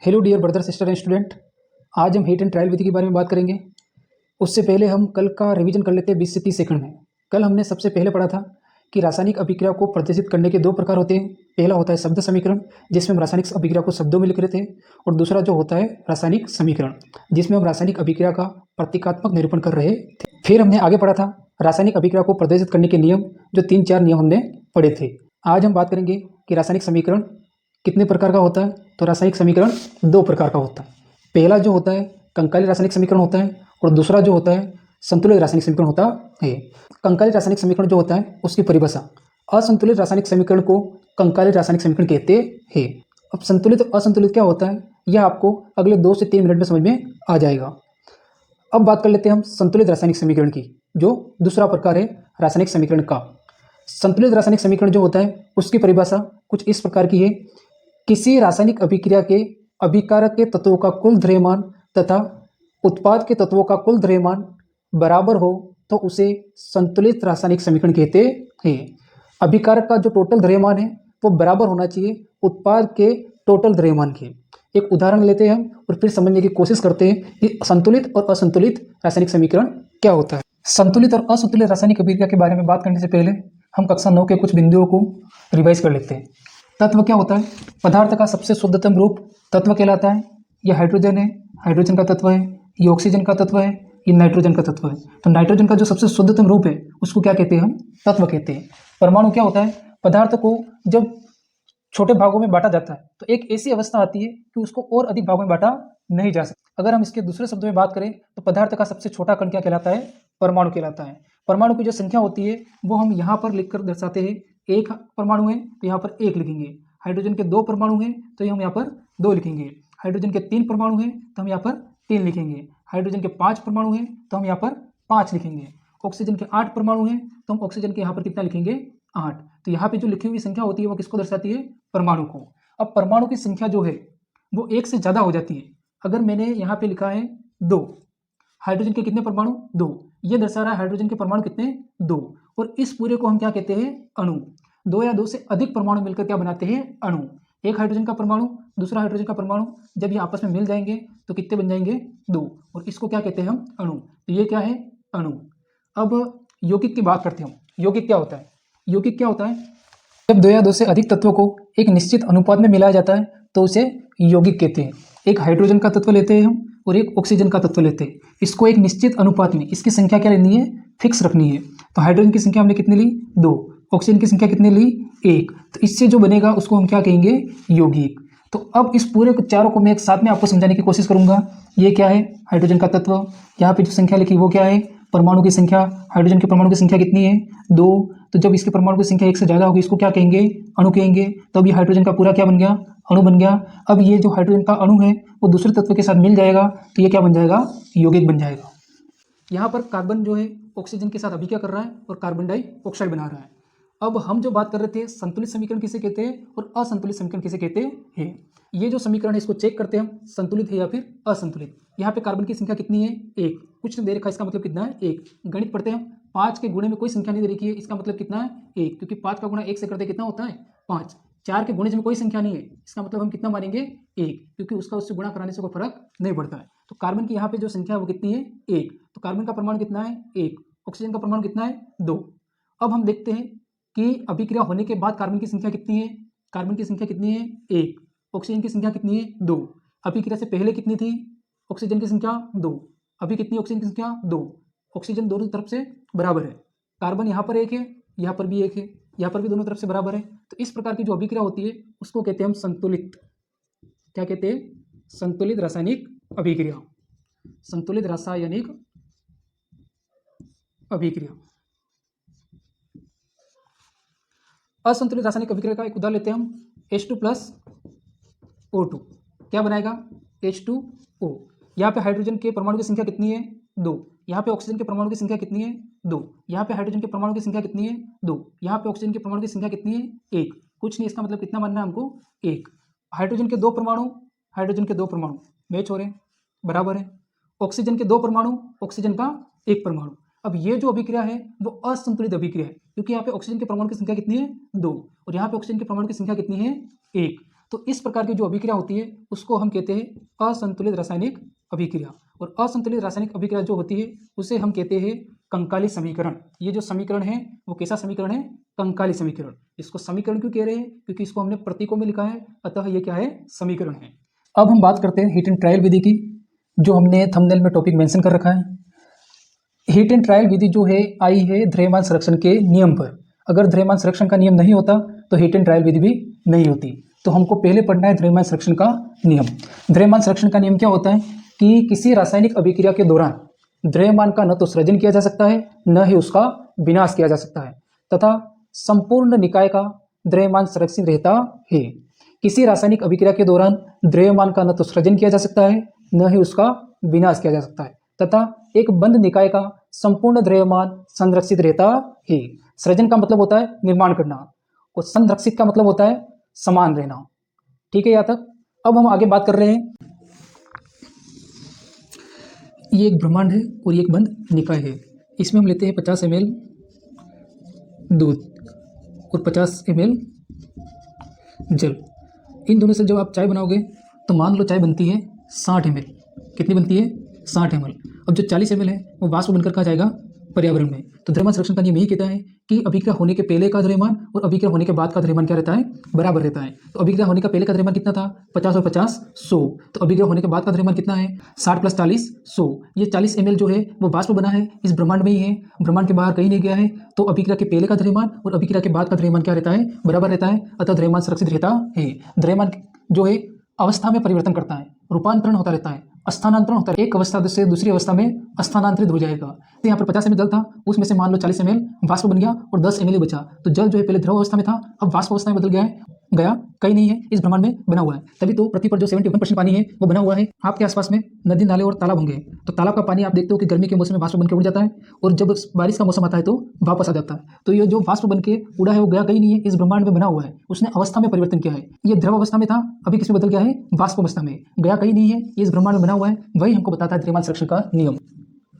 Hello dear brother sister and student. आज हम heat and trial विधि के बारे में बात करेंगे। उससे पहले हम कल का रिवीजन कर लेते हैं 20 से 30 सेकंड में। कल हमने सबसे पहले पढ़ा था कि रासायनिक अभिक्रिया को प्रदर्शित करने के दो प्रकार होते हैं। पहला होता है शब्द समीकरण, जिसमें हम रासायनिक अभिक्रिया को शब्दों में लिख रहे थे, और दूसरा जो होता है रासायनिक समीकरण, जिसमें हम रासायनिक अभिक्रिया का प्रतीकात्मक निरूपण कर रहे थे। फिर हमने आगे पढ़ा था रासायनिक अभिक्रिया को प्रदर्शित करने के नियम, जो 3-4 नियम हमने पढ़े थे। आज हम बात करेंगे कि रासायनिक समीकरण कितने प्रकार का होता है। तो रासायनिक समीकरण दो प्रकार का होता है। पहला जो होता है कंकाली रासायनिक समीकरण होता है, और दूसरा जो होता है संतुलित रासायनिक समीकरण होता है। कंकाली रासायनिक समीकरण जो होता है उसकी परिभाषा, असंतुलित रासायनिक समीकरण को कंकाली रासायनिक समीकरण कहते हैं। अब संतुलित और असंतुलित क्या होता है, यह आपको अगले 2 से 3 मिनट में समझ में आ जाएगा। अब बात कर लेते हैं हम संतुलित रासायनिक समीकरण की, जो दूसरा प्रकार है रासायनिक समीकरण का। संतुलित रासायनिक समीकरण जो होता है उसकी परिभाषा कुछ इस प्रकार की है। किसी रासायनिक अभिक्रिया के अभिकारक के तत्वों का कुल द्रव्यमान तथा उत्पाद के तत्वों का कुल द्रव्यमान बराबर हो तो उसे संतुलित रासायनिक समीकरण कहते हैं। अभिकारक का जो टोटल द्रव्यमान है वो बराबर होना चाहिए उत्पाद के टोटल द्रव्यमान के। एक उदाहरण लेते हैं हम और फिर समझने की कोशिश करते हैं कि संतुलित और असंतुलित रासायनिक समीकरण क्या होता है। संतुलित और असंतुलित रासायनिक अभिक्रिया के बारे में बात करने से पहले हम कक्षा 9 के कुछ बिंदुओं को रिवाइज कर लेते हैं। तत्व क्या होता है? पदार्थ का सबसे शुद्धतम रूप तत्व कहलाता है। यह हाइड्रोजन है, हाइड्रोजन का तत्व है। ये ऑक्सीजन का तत्व है, ये नाइट्रोजन का तत्व है। तो नाइट्रोजन का जो सबसे शुद्धतम रूप है उसको क्या कहते हैं? हम तत्व कहते हैं। परमाणु क्या होता है? पदार्थ को जब छोटे भागों में बांटा जाता है तो एक ऐसी अवस्था आती है कि उसको और अधिक भागों में बांटा नहीं जा सकता। अगर हम इसके दूसरे शब्दों में बात करें तो पदार्थ का सबसे छोटा कण क्या कहलाता है? परमाणु कहलाता है। परमाणु की जो संख्या होती है वो हम यहाँ पर लिखकर दर्शाते हैं। एक परमाणु है तो यहाँ पर 1 लिखेंगे। हाइड्रोजन के 2 परमाणु हैं तो हम यहाँ पर 2 लिखेंगे। हाइड्रोजन के 3 परमाणु हैं तो हम यहाँ पर 3 लिखेंगे। हाइड्रोजन के 5 परमाणु हैं तो हम यहाँ पर 5 लिखेंगे। ऑक्सीजन के 8 परमाणु हैं तो हम ऑक्सीजन के यहाँ पर कितना लिखेंगे? 8। तो यहाँ पे जो लिखी हुई संख्या होती है वो किसको दर्शाती है? परमाणु को। अब परमाणु की संख्या जो है वो 1 से ज़्यादा हो जाती है। अगर मैंने यहाँ पे लिखा है 2, हाइड्रोजन के कितने परमाणु? 2। ये दर्शा रहा है हाइड्रोजन के परमाणु कितने? 2। और इस पूरे को हम क्या कहते हैं? अणु। 2 या 2 से अधिक परमाणु मिलकर क्या बनाते हैं? अणु। एक हाइड्रोजन का परमाणु, दूसरा हाइड्रोजन का परमाणु जब ये आपस में मिल जाएंगे तो कितने बन जाएंगे? 2। और इसको क्या कहते हैं हम? अणु। तो ये क्या है? अणु। अब यौगिक की बात करते हैं। यौगिक क्या होता है? यौगिक क्या होता है? जब 2 या 2 से अधिक तत्वों को एक निश्चित अनुपात में मिलाया जाता है तो उसे यौगिक कहते हैं। एक हाइड्रोजन का तत्व लेते हैं हम और एक ऑक्सीजन का तत्व लेते हैं। इसको एक निश्चित अनुपात में इसकी संख्या क्या लेनी है? फिक्स रखनी है। तो हाइड्रोजन की संख्या हमने कितनी ली? 2। ऑक्सीजन की संख्या कितनी ली? 1। तो इससे जो बनेगा उसको हम क्या कहेंगे? यौगिक। तो अब इस पूरे चारों को मैं एक साथ में आपको समझाने की कोशिश करूंगा। ये क्या है? हाइड्रोजन का तत्व। यहाँ पे जो संख्या लिखी वो क्या है? परमाणु की संख्या। हाइड्रोजन के परमाणु की संख्या कितनी है? 2। तो जब इसके परमाणु की संख्या 1 से ज़्यादा होगी इसको क्या कहेंगे? अणु कहेंगे। तब ये हाइड्रोजन का पूरा क्या बन गया? अणु बन गया। अब ये जो हाइड्रोजन का अणु है वो दूसरे तत्व के साथ मिल जाएगा तो ये क्या बन जाएगा? यौगिक बन जाएगा। यहाँ पर कार्बन जो है ऑक्सीजन के साथ अभिक्रिया कर रहा है और कार्बन डाइऑक्साइड बना रहा है। अब हम जो बात कर रहे थे संतुलित समीकरण किसे कहते हैं और असंतुलित समीकरण किसे कहते हैं। ये जो समीकरण है इसको चेक करते हैं हम, संतुलित है या फिर असंतुलित। यहाँ पे कार्बन की संख्या कितनी है? 1। कुछ नहीं दे रखा, इसका मतलब कितना है? 1। गणित पढ़ते हैं हम। 5 के गुणे में कोई संख्या नहीं दे रखी है, इसका मतलब कितना है? 1। क्योंकि 5 का गुणा 1 से करते कितना होता है? 5। 4 के गुणे में कोई संख्या नहीं है, इसका मतलब हम कितना मानेंगे? 1, क्योंकि उसका उससे गुणा कराने से कोई फर्क नहीं पड़ता है। तो कार्बन की यहाँ पे जो संख्या है वो कितनी है? 1। तो कार्बन का परमाणु कितना है? 1। ऑक्सीजन का परमाणु कितना है? 2। अब हम देखते हैं कि अभिक्रिया होने के बाद कार्बन की संख्या कितनी है? कार्बन की संख्या कितनी है? 1। ऑक्सीजन की संख्या कितनी है? 2। अभिक्रिया से पहले कितनी थी? ऑक्सीजन की संख्या 2। अभी कितनी ऑक्सीजन की संख्या? 2। ऑक्सीजन दोनों तरफ से बराबर है। कार्बन यहाँ पर 1 है, यहाँ पर भी 1 है, यहाँ पर भी दोनों तरफ से बराबर है। तो इस प्रकार की जो अभिक्रिया होती है उसको कहते हैं हम संतुलित। क्या कहते हैं? संतुलित रासायनिक अभिक्रिया। संतुलित रासायनिक अभिक्रिया। असंतुलित रासायनिक अभिक्रिया का एक उदाहरण लेते हैं हम। H2 + O2 क्या बनाएगा? H2O। यहाँ पे हाइड्रोजन के परमाणु की संख्या कितनी है? 2। यहाँ पे ऑक्सीजन के परमाणु की संख्या कितनी है? 2। यहाँ पे हाइड्रोजन के परमाणु की संख्या कितनी है? 2। यहाँ पे ऑक्सीजन के परमाणु की संख्या कितनी है? 1। कुछ नहीं, इसका मतलब कितना मानना है हमको? 1। हाइड्रोजन के 2 परमाणु, हाइड्रोजन के 2 परमाणु मैच हो रहे हैं, बराबर है। ऑक्सीजन के 2 परमाणु, ऑक्सीजन का 1 परमाणु। अब ये जो अभिक्रिया है वो असंतुलित अभिक्रिया है, क्योंकि यहाँ पे ऑक्सीजन के परमाणु की संख्या कितनी है? 2। और यहाँ पे ऑक्सीजन के परमाणु की संख्या कितनी है? 1। तो इस प्रकार की जो अभिक्रिया होती है उसको हम कहते हैं असंतुलित रासायनिक अभिक्रिया। और असंतुलित रासायनिक अभिक्रिया जो होती है उसे हम कहते हैं कंकाली समीकरण। ये जो समीकरण है वो कैसा समीकरण है? कंकाली समीकरण। इसको समीकरण क्यों कह रहे हैं? क्योंकि इसको हमने प्रतीकों में लिखा है, अतः ये क्या है? समीकरण है। अब हम बात करते हैं हीट एंड ट्रायल विधि की, जो हमने थंबनेल में टॉपिक मेंशन कर रखा है। हीट एंड ट्रायल विधि जो है आई है द्रव्यमान संरक्षण के नियम पर। अगर द्रव्यमान संरक्षण का नियम नहीं होता तो हीट एंड ट्रायल विधि भी नहीं होती। तो हमको पहले पढ़ना है द्रव्यमान संरक्षण का नियम। द्रव्यमान संरक्षण का नियम क्या होता है कि किसी रासायनिक अभिक्रिया के दौरान द्रव्यमान का न तो सृजन किया जा सकता है, न ही उसका विनाश किया जा सकता है, तथा संपूर्ण निकाय का द्रव्यमान संरक्षित रहता है। किसी रासायनिक अभिक्रिया के दौरान द्रव्यमान का न तो सृजन किया जा सकता है, न ही उसका विनाश किया जा सकता है, तथा एक बंद निकाय का संपूर्ण द्रव्यमान संरक्षित रहता है। सृजन का मतलब होता है निर्माण करना और संरक्षित का मतलब होता है समान रहना। ठीक है यहाँ तक? अब हम आगे बात कर रहे हैं। ये एक ब्रह्मांड है और ये एक बंद निकाय है। इसमें हम लेते हैं 50 ml दूध और 50 ml जल। इन दोनों से जब आप चाय बनाओगे तो मान लो चाय बनती है 60 ml। कितनी बनती है? 60 ml। अब जो 40 ml है वो वाष्प बनकर कहाँ जाएगा? पर्यावरण में। तो द्रव्यमान संरक्षण का नियम यही कहता है कि अभिक्रिया होने के पहले का द्रव्यमान और अभिक्रिया होने के बाद का द्रव्यमान क्या रहता है? बराबर रहता है। तो अभिक्रिया होने का पहले का द्रव्यमान कितना था? 50 और 50 100। तो अभिक्रिया होने के बाद का द्रव्यमान कितना है? 60 + 40 100। ये 40 ml जो है वो वाष्प बना है, इस ब्रह्मांड में ही है, ब्रह्मांड के बाहर कहीं नहीं गया है। तो अभिक्रिया के पहले का द्रव्यमान और अभिक्रिया के बाद का द्रव्यमान क्या रहता है? बराबर रहता है, अतः द्रव्यमान सुरक्षित रहता है। द्रव्यमान जो है अवस्था में परिवर्तन करता है, रूपांतरण होता रहता है, स्थानांतरण होता है। एक अवस्था से दूसरी अवस्था में स्थानांतरित हो जाएगा। तो यहाँ पर 50 ml जल था, उसमें से मान लो 40 ml वाष्प बन गया और 10 ml बचा। तो जल जो है पहले द्रव अवस्था में था, अब वाष्प अवस्था में बदल गया कहीं नहीं है, इस ब्रह्मांड में बना हुआ है। तभी तो पृथ्वी पर जो 71% पानी है वो बना हुआ है। आपके आसपास में नदी नाले और तालाब होंगे, तो तालाब का पानी आप देखते हो कि गर्मी के मौसम में वाष्प बनकर उड़ जाता है और जब बारिश का मौसम आता है तो वापस आ जाता है। तो ये जो वाष्प बन के उड़ा है वो गया कहीं नहीं है, इस ब्रह्मांड में बना हुआ है। उसने अवस्था में परिवर्तन किया है। ये द्रव अवस्था में था, अभी किसमें बदल गया है? वाष्प अवस्था में। गया कहीं नहीं है, इस ब्रह्मांड में बना हुआ है। वही हमको बताता है द्रव्यमान संरक्षण का नियम।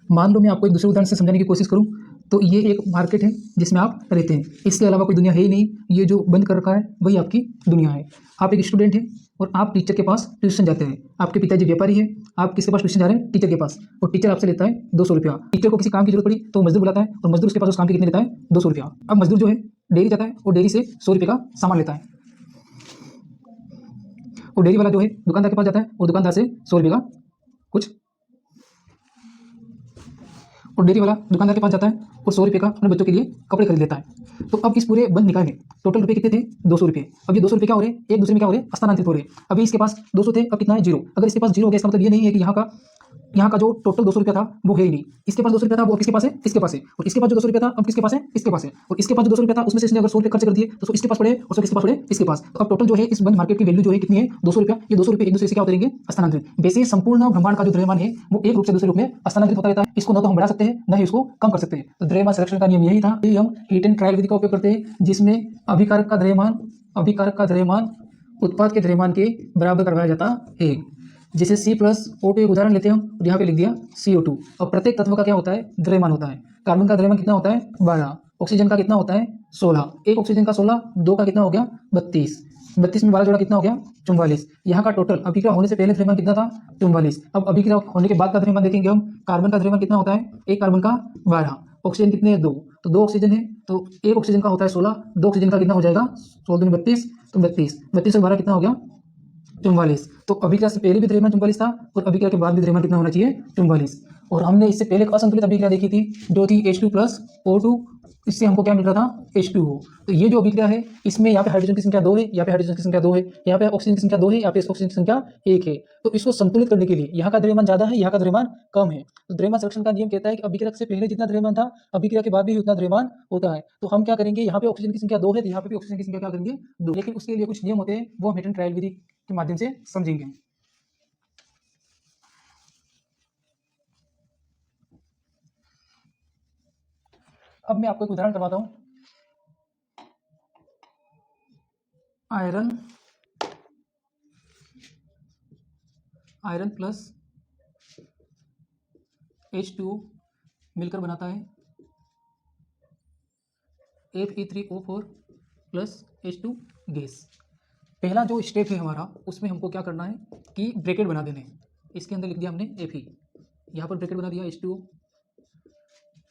मान लो मैं आपको एक दूसरे उदाहरण से समझाने की कोशिश करूं तो ये एक मार्केट है जिसमें आप रहते हैं, इसके अलावा कोई दुनिया है ही नहीं। ये जो बंद कर रखा है वही आपकी दुनिया है। आप एक स्टूडेंट हैं और आप टीचर के पास ट्यूशन जाते हैं। आपके पिताजी व्यापारी हैं, आप किसके पास ट्यूशन जा रहे हैं? टीचर के पास। और टीचर आपसे लेता है 200 रुपया। टीचर को किसी काम की जरूरत पड़ी तो मजदूर बुलाता है और मजदूर उसके पास उस काम के कितने लेता है? 200 रुपया। अब मजदूर जो है डेयरी जाता है और डेयरी से 100 रुपये का सामान लेता है, और डेयरी वाला जो है दुकानदार के पास जाता है और दुकानदार से 100 रुपये का कुछ, और डेयरी वाला दुकानदार के पास जाता है और 100 रुपये का अपने बच्चों के लिए कपड़े खरीद लेता है। तो अब इस पूरे बंद निकाय में टोटल रुपये कितने थे? 200 रुपये। अब ये 200 रुपये क्या हो रहे हैं? एक दूसरे में क्या हो रहे हैं? स्थानांतरित हो रहे हैं। अभी इसके पास 200 थे, अब कितना है? 0। अगर इसके पास 0 हो गया इसका मतलब ये नहीं है कि यहाँ का जो टोटल 200 रुपया था वो है ही नहीं। इसके पास 200 रुपया था, वो किसके पास है? इसके पास है। और इसके पास जो 200 रुपया था अब किसके पास है? इसके पास है। और इसके पास जो 200 रुपया था उसमें से इसने अगर 100 रुपये खर्च कर दिए तो इसके पास पड़े और 100 किसके पास पड़े? इसके पास। तो अब टोटल जो है इस बंद मार्केट की वैल्यू जो है कितनी है? 200 रुपया। ये 200 रुपये एक दूसरे से क्या उतरेंगे? स्थानांतरित। वैसे संपूर्ण ब्रह्मांड का जो द्रव्यमान है वो एक रूप से दूसरे रूप में स्थानांतरित होता रहता है। इसको न तो हम बढ़ा सकते हैं न ही इसको कम कर सकते हैं। तो द्रव्यमान संरक्षण का नियम यही था कि हम हीट एंड ट्रायल विधि का उपयोग करते हैं, जिसमें अभिकारक का द्रव्यमान उत्पाद के द्रव्यमान के बराबर करवाया जाता है। जैसे C+O2 एक उदाहरण लेते हैं हम और यहाँ पे लिख दिया CO2। और प्रत्येक तत्व का क्या होता है? द्रव्यमान होता है। कार्बन का द्रव्यमान कितना होता है? 12। ऑक्सीजन का कितना होता है? 16। एक ऑक्सीजन का 16, दो का कितना हो गया? 32। 32 में 12 जोड़ा कितना हो गया? 44। यहाँ का टोटल अभिक्रिया होने से पहले द्रव्यमान कितना था? 44। अब अभिक्रिया होने के बाद का द्रव्यमान देखेंगे हम। कार्बन का द्रव्यमान कितना होता है? एक कार्बन का 12। ऑक्सीजन कितने हैं? 2। तो 2 ऑक्सीजन है, तो एक ऑक्सीजन का होता है 16, 2 ऑक्सीजन का कितना हो जाएगा? 16 दूनी 32, तो 32। 32 और 12 कितना हो गया? 44। तो अभिक्रिया से पहले भी द्रव्यमान 44 था और अभिक्रिया के बाद भी द्रव्यमान कितना होना चाहिए? 44। और हमने इससे पहले एक असंतुलित अभिक्रिया देखी थी जो थी H2+O2। इससे हमको क्या मिल रहा था? H2O। तो ये जो अभिक्रिया है इसमें यहाँ पे हाइड्रोजन की संख्या 2 है, यहाँ पे हाइड्रोजन की संख्या 2 है, यहाँ पे ऑक्सीजन की संख्या 2 है, यहाँ पे ऑक्सीजन की संख्या 1 है। तो इसको संतुलित करने के लिए यहाँ का द्रव्यमान ज्यादा है, यहाँ का द्रव्यमान कम है। तो द्रव्यमान संरक्षण का नियम कहता है कि अभिक्रिया से पहले जितना द्रव्यमान था अभिक्रिया के बाद भी उतना द्रव्यमान होता है। तो हम क्या करेंगे? यहाँ पे ऑक्सीजन की संख्या 2 है तो यहाँ पे भी ऑक्सीजन की संख्या क्या करेंगे? 2। लेकिन उसके लिए कुछ नियम होते हैं, वो हम हीट एंड ट्रायल विधि के माध्यम से समझेंगे। अब मैं आपको एक उदाहरण करवाता हूं। आयरन प्लस H2O मिलकर बनाता है Fe3O4 प्लस H2 गैस। पहला जो स्टेप है हमारा, उसमें हमको क्या करना है कि ब्रैकेट बना देने हैं। इसके अंदर लिख दिया हमने Fe, यहाँ पर ब्रैकेट बना दिया H2O।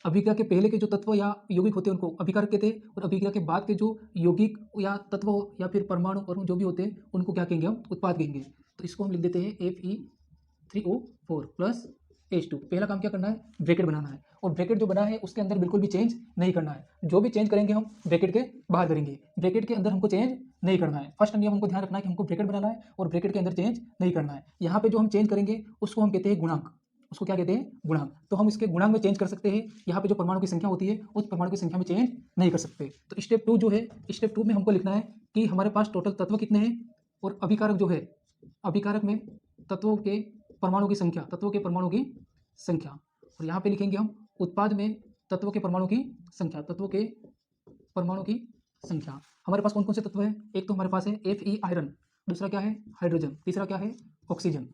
अभिक्रिया के पहले के जो तत्व या यौगिक होते हैं उनको अभिकारक कहते हैं, और अभिक्रिया के बाद के जो यौगिक या तत्व या फिर परमाणु और जो भी होते हैं उनको क्या कहेंगे, हम उत्पाद कहेंगे। तो इसको हम लिख देते हैं Fe3O4 प्लस H2। पहला काम क्या करना है, ब्रैकेट बनाना है, और ब्रैकेट जो बना है उसके अंदर बिल्कुल भी चेंज नहीं करना है। जो भी चेंज करेंगे हम ब्रैकेट के बाहर करेंगे, ब्रैकेट के अंदर हमको चेंज नहीं करना है। फर्स्ट नियम हमको ध्यान रखना है कि हमको ब्रैकेट बनाना है और ब्रैकेट के अंदर चेंज नहीं करना है। यहाँ पे जो हम चेंज करेंगे उसको हम कहते हैं गुणांक। उसको क्या कहते हैं, गुणांक। तो हम इसके गुणांक में चेंज कर सकते हैं। यहाँ पे जो परमाणु की संख्या होती है उस परमाणु की संख्या में चेंज नहीं कर सकते। तो स्टेप 2 जो है, स्टेप 2 में हमको लिखना है कि हमारे पास टोटल तत्व कितने हैं, और अभिकारक जो है, अभिकारक में तत्वों के परमाणु की संख्या, तत्वों के परमाणु की संख्या। और यहाँ पे लिखेंगे हम उत्पाद में तत्वों के परमाणु की संख्या, तत्वों के परमाणु की संख्या। हमारे पास कौन कौन से तत्व है, एक तो हमारे पास है Fe आयरन, दूसरा क्या है हाइड्रोजन, तीसरा क्या है ऑक्सीजन।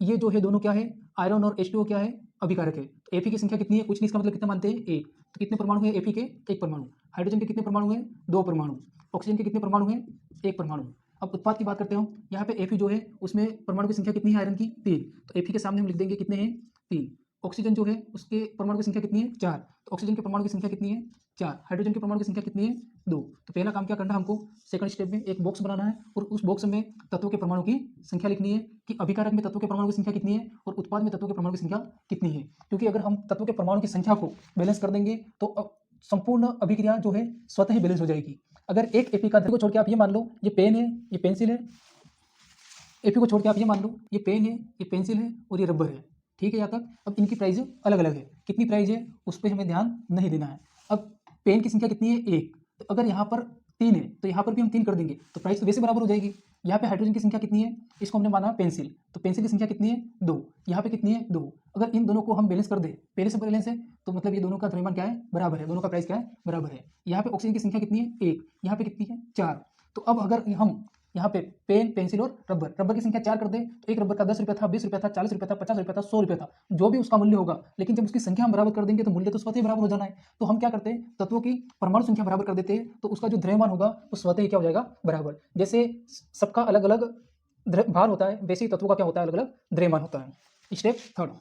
ये जो है दोनों क्या है, आयरन और H2O क्या है, अभिकारक है। तो Fe की संख्या कितनी है, कुछ नहीं, इसका मतलब कितना मानते हैं, एक। तो कितने परमाणु है Fe के, एक परमाणु। हाइड्रोजन के कितने परमाणु हैं, दो परमाणु। ऑक्सीजन के कितने परमाणु हैं, एक परमाणु। अब उत्पाद की बात करते हैं। यहाँ पे Fe जो है उसमें परमाणु की संख्या कितनी है, आयरन की 3। तो Fe के सामने हम लिख देंगे कितने हैं, 3। ऑक्सीजन जो है उसके परमाणु की संख्या कितनी है, 4। तो ऑक्सीजन के परमाणु की संख्या कितनी है, 4। हाइड्रोजन के परमाणु की संख्या कितनी है, 2। तो पहला काम क्या करना है हमको, सेकंड स्टेप में एक बॉक्स बनाना है, और उस बॉक्स में तत्वों के परमाणु की संख्या लिखनी है कि अभिकारक में तत्वों के परमाणु की संख्या कितनी है और उत्पाद में तत्वों के परमाणु की संख्या कितनी है। क्योंकि अगर हम तत्वों के परमाणु की संख्या को बैलेंस कर देंगे तो संपूर्ण अभिक्रिया जो है स्वतः ही बैलेंस हो जाएगी। अगर एक Fe का को छोड़ के आप ये मान लो ये पेन है, ये पेंसिल है, Fe को छोड़ के आप ये मान लो ये पेन है, ये पेंसिल है और ये रबर है, ठीक है यहाँ तक। अब इनकी प्राइस अलग अलग है, कितनी प्राइस है उस पर हमें ध्यान नहीं देना है। अब पेन की संख्या कितनी है, एक। तो अगर यहाँ पर 3 है तो यहाँ पर भी हम 3 कर देंगे तो प्राइस तो वैसे बराबर हो जाएगी। यहाँ पे हाइड्रोजन की संख्या कितनी है, इसको हमने माना पेंसिल, तो पेंसिल की संख्या कितनी है, 2। यहाँ पे कितनी है, 2। अगर इन दोनों को हम बैलेंस कर दे, पहले से बैलेंस है तो मतलब ये दोनों का द्रव्यमान क्या है, बराबर है, दोनों का प्राइस क्या है, बराबर है। यहाँ पे ऑक्सीजन की संख्या कितनी है, 1। यहाँ पे कितनी है, 4। तो अब अगर हम यहाँ पे पेन, पेंसिल और रबर, रबर की संख्या 4 कर दे तो एक रबर का 10 रुपया था, 20 रुपया था, 40 रुपया था, 50 रुपया था, 100 रुपया था, जो भी उसका मूल्य होगा। लेकिन जब उसकी संख्या हम बराबर कर देंगे तो मूल्य तो स्वतः ही बराबर हो जाना है। तो हम क्या करते हैं, तत्वों की परमाणु संख्या बराबर कर देते हैं, तो उसका जो द्रव्यमान होगा वो स्वतः ही क्या हो जाएगा, बराबर। जैसे सबका अलग अलग भार होता है वैसे ही तत्वों का क्या होता है, अलग अलग द्रव्यमान होता है। स्टेप थर्ड,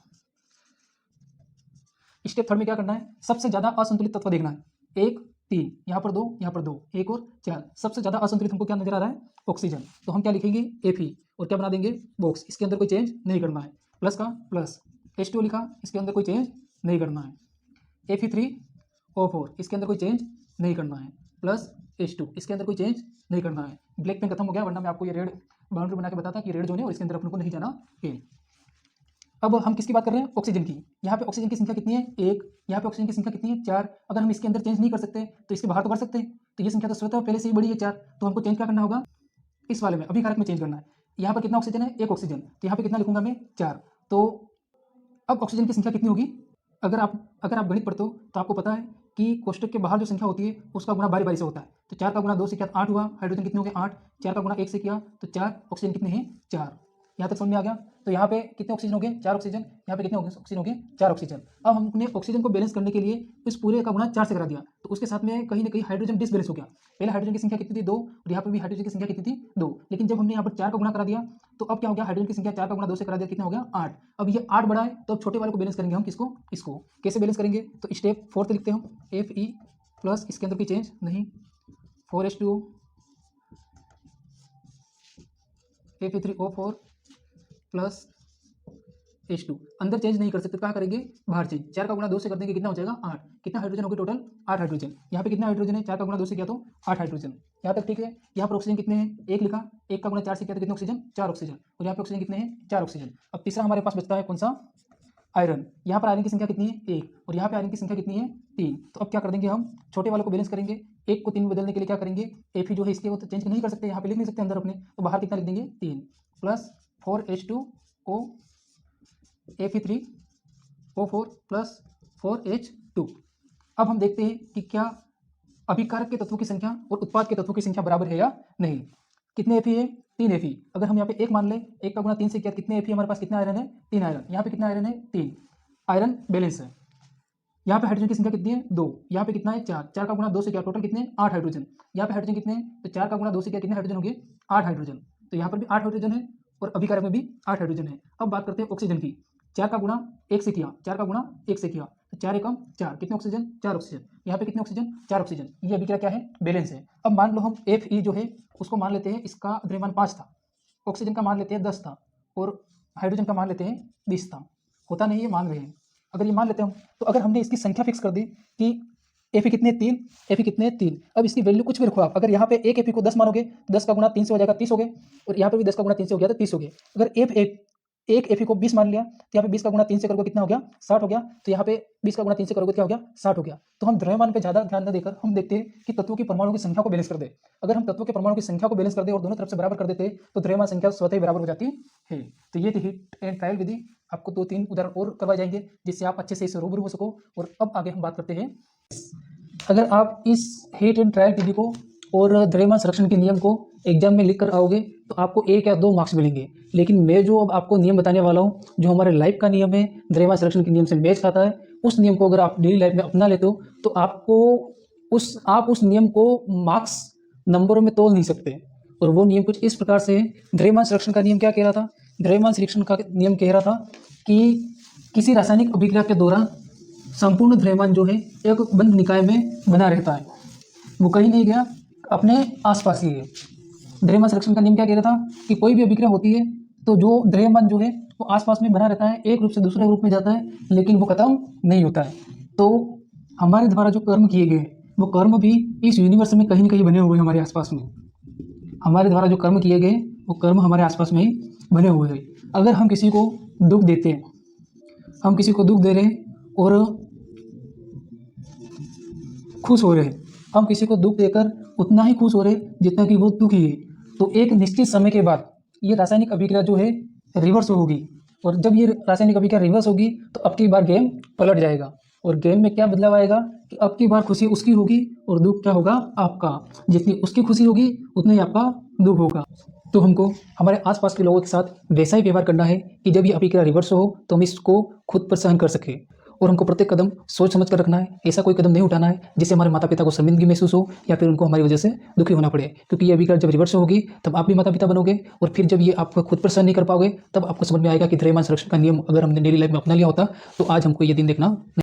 स्टेप थर्ड में क्या करना है, सबसे ज्यादा असंतुलित तत्व देखना है। 1, 3, यहाँ पर 2, यहाँ पर 2, 1 और 4। सबसे ज्यादा असंतुलित हमको क्या नजर आ रहा है, ऑक्सीजन। तो हम क्या लिखेंगे, Fe, और क्या बना देंगे, बॉक्स। इसके अंदर कोई चेंज नहीं करना है, प्लस का प्लस। H2O लिखा, इसके अंदर कोई चेंज नहीं करना है। Fe3O4, इसके अंदर कोई चेंज नहीं करना है, प्लस H2, इसके अंदर कोई चेंज नहीं करना है। ब्लैक पेन खत्म हो गया, वरना मैं आपको ये रेड बाउंड्री बना के बताता कि रेड जोन है और इसके अंदर अपन को नहीं जाना पेन। अब हम किसकी बात कर रहे हैं, ऑक्सीजन की। यहाँ पे ऑक्सीजन की संख्या कितनी है, 1। यहाँ पे ऑक्सीजन की संख्या कितनी है, 4। अगर हम इसके अंदर चेंज नहीं कर सकते तो इसके बाहर तो कर सकते हैं। तो ये संख्या तो स्वतः पहले से ही बड़ी है, 4। तो हमको चेंज क्या करना होगा, इस वाले में अभिकारक में चेंज करना है। यहाँ पर कितना ऑक्सीजन है, 1 ऑक्सीजन, तो यहाँ पे कितना लिखूंगा मैं, 4। तो अब ऑक्सीजन की संख्या कितनी होगी, अगर आप गणित पढ़ते हो तो आपको पता है कि कोष्टक के बाहर जो संख्या होती है उसका गुणा बारी बारी से होता है। तो 4 का गुणा 2 से किया 8 हुआ, हाइड्रोजन कितने हो गए, 8। 4 का गुणा 1 से किया तो 4, ऑक्सीजन कितने हैं, 4। यहाँ तक समझ में आ गया। तो यहाँ पे कितने ऑक्सीजन हो गए, 4 ऑक्सीजन। यहाँ पे कितने ऑक्सीजन हो गए, 4 ऑक्सीजन। अब हमने ऑक्सीजन को बैलेंस करने के लिए इस पूरे का गुणा 4 से करा दिया, तो उसके साथ में कहीं ना कहीं हाइड्रोजन डिसबैलेंस हो गया। पहले हाइड्रोजन की संख्या कितनी थी, 2, और यहाँ पर भी हाइड्रोजन की संख्या कितनी थी, 2। लेकिन जब हमने यहाँ पर 4 का गुणा करा दिया तो अब क्या हो गया, हाइड्रोजन की संख्या 4 का गुणा 2 से करा दिया, कितना हो गया, 8। अब ये 8 बड़ा है तो अब छोटे वाले को बैलेंस करेंगे हम, किसको, इसको। कैसे बैलेंस करेंगे, तो स्टेप 4 लिखते हैं हम, Fe प्लस, इसके अंदर कोई चेंज नहीं, 4H2O, Fe3O4 प्लस H2। अंदर चेंज नहीं कर सकते, कहाँ करेंगे, बाहर चेंज। 4 का गुणा 2 से कर देंगे, कितना हो जाएगा, 8। कितना हाइड्रोजन हो गया टोटल, 8 हाइड्रोजन। यहाँ पे कितना हाइड्रोजन है, 4 का गुणा 2 से किया तो 8 हाइड्रोजन। यहाँ तक ठीक है। यहाँ पर ऑक्सीजन कितने हैं, 1 लिखा, 1 का गुणा 4 से किया तो कितने ऑक्सीजन, 4 ऑक्सीजन। और यहाँ पे ऑक्सीजन कितने हैं, 4 ऑक्सीजन। अब तीसरा हमारे पास बचता है कौन सा, आयरन। यहाँ पर आयरन की संख्या कितनी है, 1, और यहाँ पे आयरन की संख्या कितनी है, 3। तो अब क्या कर देंगे हम, छोटे वालों को बैलेंस करेंगे। 1 को 3 में बदलने के लिए क्या करेंगे, Fe जो है इसके वो तो चेंज नहीं कर सकते, यहाँ पे लिख नहीं सकते अंदर अपने, तो बाहर कितना लिख देंगे, 3 plus 4H2O, Fe3O4 plus 4H2। अब हम देखते हैं कि क्या अभिकारक के तत्वों की संख्या और उत्पाद के तत्वों की संख्या बराबर है या नहीं। कितने Fe है, 3 Fe। अगर हम यहाँ पे 1 मान ले, 1 का गुणा 3 से किया, कितने Fe हमारे पास, कितना आयरन है, 3 आयरन। यहाँ पे कितना आयरन है, 3। आयरन बैलेंस है। यहाँ पे हाइड्रोजन की संख्या कितनी है 2, यहाँ पे कितना है 4, 4 का गुणा 2 से किया टोटल कितने 8 हाइड्रोजन। यहाँ पे हाइड्रोजन कितने हैं तो 4 का गुणा 2 से किया कितने हाइड्रोजन हो गए 8 हाइड्रोजन। तो यहाँ पर भी 8 हाइड्रोजन है और अभिकारक में भी 8 हाइड्रोजन है। अब बात करते हैं ऑक्सीजन की। 4 का गुणा 1 से किया, 4 का गुणा 1 से किया तो 4 एकम 4, कितने ऑक्सीजन 4 ऑक्सीजन। यहाँ पे कितने ऑक्सीजन 4 ऑक्सीजन। ये अभिक्रिया क्या है बैलेंस है। अब मान लो हम Fe जो है उसको मान लेते हैं इसका द्रव्यमान 5 था, ऑक्सीजन का मान लेते हैं 10 था और हाइड्रोजन का मान लेते हैं 20 था। होता नहीं ये मान रहे हैं। अगर ये मान लेते हैं हम तो अगर हमने इसकी संख्या फिक्स कर दी कि Fe कितने 3, Fe कितने 3, अब इसकी वैल्यू कुछ भी रखो आप। अगर यहाँ पे एक Fe को 10 मानोगे 10 का गुणा 3 से हो जाएगा 30 हो गए और यहाँ पे भी 10 का गुणा 3 से हो गया तो 30 हो गए। अगर एक Fe को 20 मान लिया तो यहाँ पे 20 का गुणा 3 से करोगे कितना हो गया 60 हो गया। तो यहाँ पे 20 का गुणा 3 से करोगे क्या हो गया 60 हो गया। तो हम द्रव्यमान पे ज़्यादा ध्यान न देकर हम देखते हैं कि तत्वों की परमाणुओं की संख्या को बैलेंस कर दे। अगर हम तत्वों के परमाणुओं की संख्या को बैलेंस कर दे और दोनों तरफ से बराबर कर देते तो द्रव्यमान संख्या स्वतः ही बराबर हो जाती है। तो ये थी हीट एंड ट्रायल विधि। आपको 2-3 उदाहरण और करवाए जाएंगे जिससे आप अच्छे से इससे रूबरू हो सको। और अब आगे हम बात करते हैं, अगर आप इस हीट एंड ट्रायल विधि को और द्रव्यमान संरक्षण के नियम को एग्जाम में लिख कर आओगे तो आपको 1 या 2 मार्क्स मिलेंगे। लेकिन मैं जो अब आपको नियम बताने वाला हूँ जो हमारे लाइफ का नियम है, द्रव्यमान संरक्षण के नियम से मैच खाता है, उस नियम को अगर आप डेली लाइफ में अपना लेते हो तो आप उस नियम को मार्क्स नंबरों में तोल नहीं सकते। और वो नियम कुछ इस प्रकार से है। द्रव्यमान संरक्षण का नियम क्या कह रहा था, द्रव्यमान संरक्षण का नियम कह रहा था कि किसी रासायनिक अभिक्रिया के दौरान संपूर्ण द्रव्यमान जो है एक बंद निकाय में बना रहता है, वो कहीं नहीं गया, अपने आसपास ही है। द्रव्यमान संरक्षण का नियम क्या कह रहा था कि कोई भी अभिक्रिया होती है तो जो द्रव्यमान जो है वो आसपास में बना रहता है, एक रूप से दूसरे रूप में जाता है लेकिन वो खत्म नहीं होता है। तो हमारे द्वारा जो कर्म किए गए वो कर्म भी इस यूनिवर्स में कहीं ना कहीं बने हुए हैं हमारे आसपास में। हमारे द्वारा जो कर्म किए गए वो कर्म हमारे आसपास में ही बने हुए हैं। अगर हम किसी को दुख देते हैं, हम किसी को दुख दे रहे हैं और खुश हो रहे हैं, हम किसी को दुख देकर उतना ही खुश हो रहे जितना कि वो दुखी है, तो एक निश्चित समय के बाद ये रासायनिक अभिक्रिया जो है रिवर्स होगी। और जब ये रासायनिक अभिक्रिया रिवर्स होगी तो अब की बार गेम पलट जाएगा। और गेम में क्या बदलाव आएगा कि अब की बार खुशी उसकी होगी और दुख क्या होगा आपका। जितनी उसकी खुशी होगी उतना ही आपका दुख होगा। तो हमको हमारे आसपास के लोगों के साथ वैसा ही व्यवहार करना है कि जब ये अभिक्रिया रिवर्स हो तो हम इसको खुद पर सहन कर सकें। और हमको प्रत्येक कदम सोच समझ कर रखना है। ऐसा कोई कदम नहीं उठाना है जिससे हमारे माता पिता को शर्मिंदगी महसूस हो या फिर उनको हमारी वजह से दुखी होना पड़े। क्योंकि ये अभिक्रिया जब रिवर्स होगी तब आप भी माता पिता बनोगे और फिर जब ये आप खुद पर सहन नहीं कर पाओगे तब आपको समझ में आएगा कि द्रव्यमान संरक्षण का नियम अगर हमने डेली लाइफ में अपना लिया होता तो आज हमको ये दिन देखना